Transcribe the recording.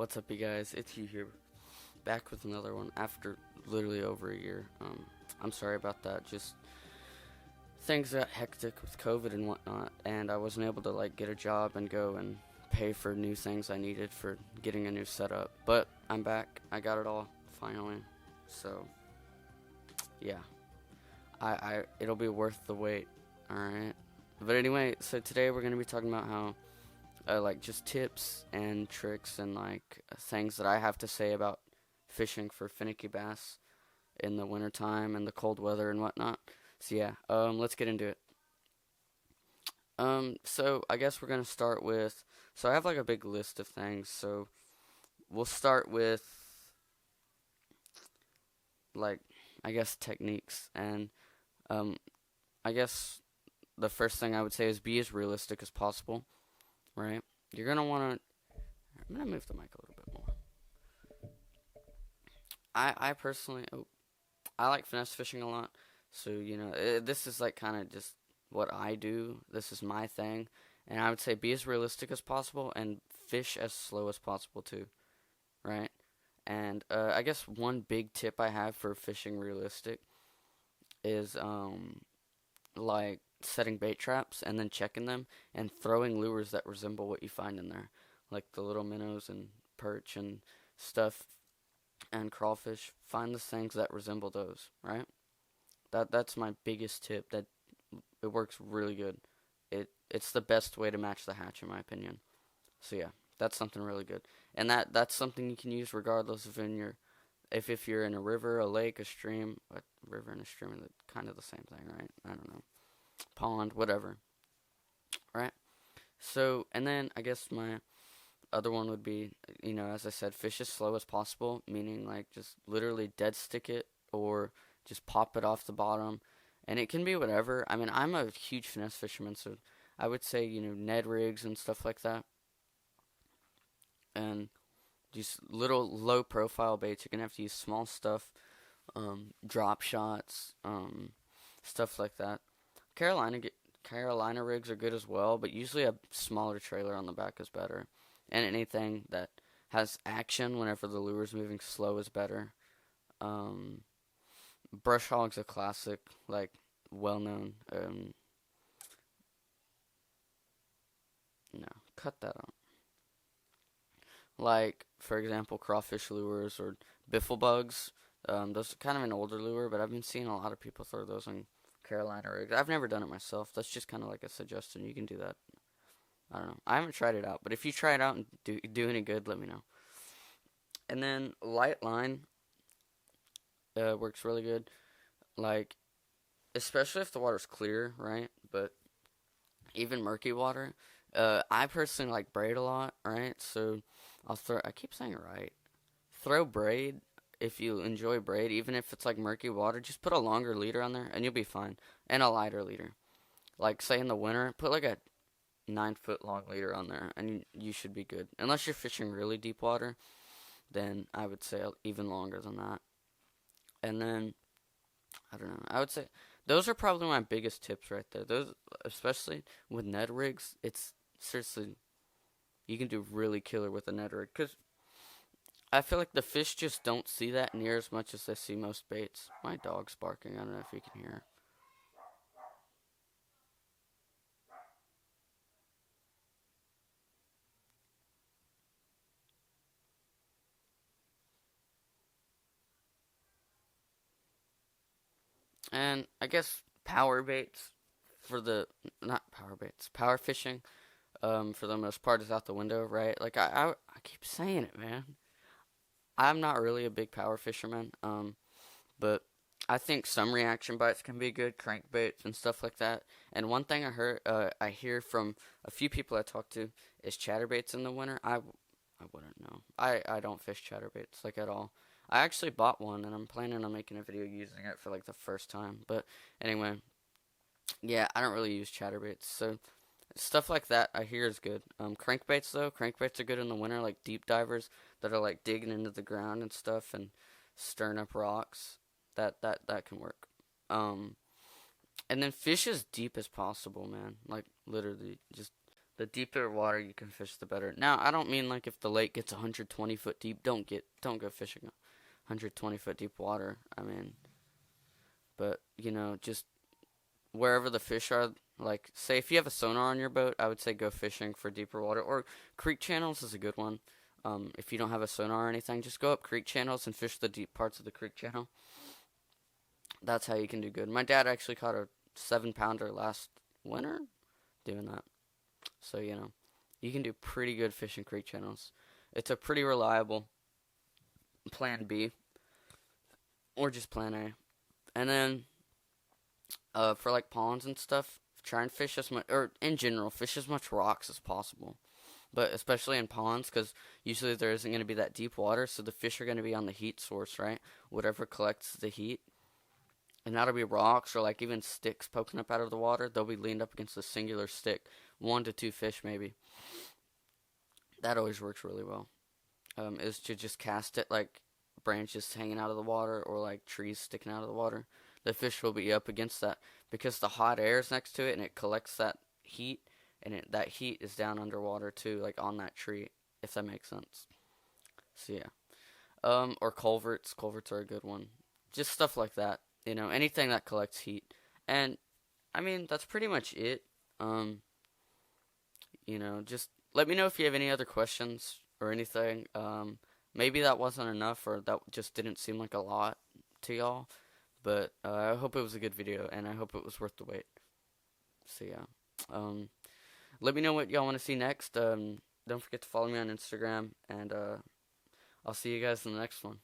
What's up, you guys? It's you here, back with another one after literally over a year. I'm sorry about that. Just things got hectic with COVID and whatnot, and I wasn't able to get a job and go and pay for new things I needed for getting a new setup. But I'm back. I got it all finally. So yeah, I it'll be worth the wait. All right. But anyway, so today we're gonna be talking about how just tips and tricks and things that I have to say about fishing for finicky bass in the wintertime and the cold weather and whatnot. So yeah, let's get into it. So I guess we're gonna start with. So I have a big list of things. So we'll start with like I guess techniques and um I guess the first thing I would say is be as realistic as possible. Right? You're gonna wanna. I'm gonna move the mic a little bit more. I personally, I like finesse fishing a lot. So this is kind of just what I do. This is my thing, and I would say be as realistic as possible and fish as slow as possible too. Right? And I guess one big tip I have for fishing realistic is setting bait traps and then checking them and throwing lures that resemble what you find in there, like the little minnows and perch and stuff and crawfish. Find the things that resemble those, right? That's my biggest tip. That it works really good. It's the best way to match the hatch in my opinion. So yeah, that's something really good. And that's something you can use regardless of in your if you're in a river, a lake, a stream, a river and a stream are kind of the same thing, right? I don't know. Pond, whatever. Right? So, and then I guess my other one would be, as I said, fish as slow as possible, meaning just literally dead stick it or just pop it off the bottom. And it can be whatever. I mean, I'm a huge finesse fisherman, so I would say, Ned rigs and stuff like that. And just little low profile baits. You're going to have to use small stuff, drop shots, stuff like that. Carolina Carolina rigs are good as well, but usually a smaller trailer on the back is better. And anything that has action whenever the lure is moving slow is better. Um, Brush hog's a classic, well known. No, cut that out. For example, crawfish lures or biffle bugs. Those are kind of an older lure, but I've been seeing a lot of people throw those on Carolina rigs. I've never done it myself. That's just kind of like a suggestion. You can do that. I don't know. I haven't tried it out, but if you try it out and do any good, let me know. And then light line works really good. Like especially if the water's clear, right? But even murky water. I personally like braid a lot, right? So I'll throw. I keep saying right. Throw braid if you enjoy braid, even if it's murky water. Just put a longer leader on there, and you'll be fine. And a lighter leader. Like say in the winter, put a 9 foot long leader on there, and you should be good. Unless you're fishing really deep water, then I would say even longer than that. And then I don't know. I would say those are probably my biggest tips right there. Those, especially with Ned rigs, it's seriously you can do really killer with a Ned rig because I feel like the fish just don't see that near as much as they see most baits. My dog's barking. I don't know if you can hear. And I guess power baits for the not power baits, power fishing. For the most part is out the window, right? I keep saying it, man. I'm not really a big power fisherman, but I think some reaction bites can be good, crankbaits and stuff like that. And one thing I hear from a few people I talk to is chatterbaits in the winter. I wouldn't know. I don't fish chatterbaits at all. I actually bought one and I'm planning on making a video using it for the first time. But anyway, yeah, I don't really use chatterbaits. So stuff like that I hear is good. Crankbaits though, crankbaits are good in the winter, like deep divers that are digging into the ground and stuff and stirring up rocks. That can work. Um, and then fish as deep as possible, man. Like literally, just The deeper water you can fish, the better. Now, I don't mean like if the lake gets 120 foot deep, don't go fishing 120 foot deep water. I mean, but just wherever the fish are, like say if you have a sonar on your boat, I would say go fishing for deeper water, or creek channels is a good one. If you don't have a sonar or anything, just go up creek channels and fish the deep parts of the creek channel. That's how you can do good. My dad actually caught a 7 pounder last winter doing that. So, you can do pretty good fishing creek channels. It's a pretty reliable plan B or just plan A. And then for like ponds and stuff, try and fish as much, or in general, fish as much rocks as possible. But especially in ponds, because usually there isn't going to be that deep water, so the fish are going to be on the heat source, right? Whatever collects the heat. And that'll be rocks or like even sticks poking up out of the water. They'll be leaned up against a singular stick. 1 to 2 fish maybe. That always works really well. Is to just cast it like branches hanging out of the water or like trees sticking out of the water. The fish will be up against that because the hot air is next to it and it collects that heat, and that heat is down underwater too, like on that tree, if that makes sense. So yeah. Or culverts. Culverts are a good one. Just stuff like that. Anything that collects heat. And I mean, that's pretty much it. Just let me know if you have any other questions or anything. Maybe that wasn't enough, or that just didn't seem like a lot to y'all. But I hope it was a good video, and I hope it was worth the wait. So yeah. Let me know what y'all want to see next. Don't forget to follow me on Instagram, and I'll see you guys in the next one.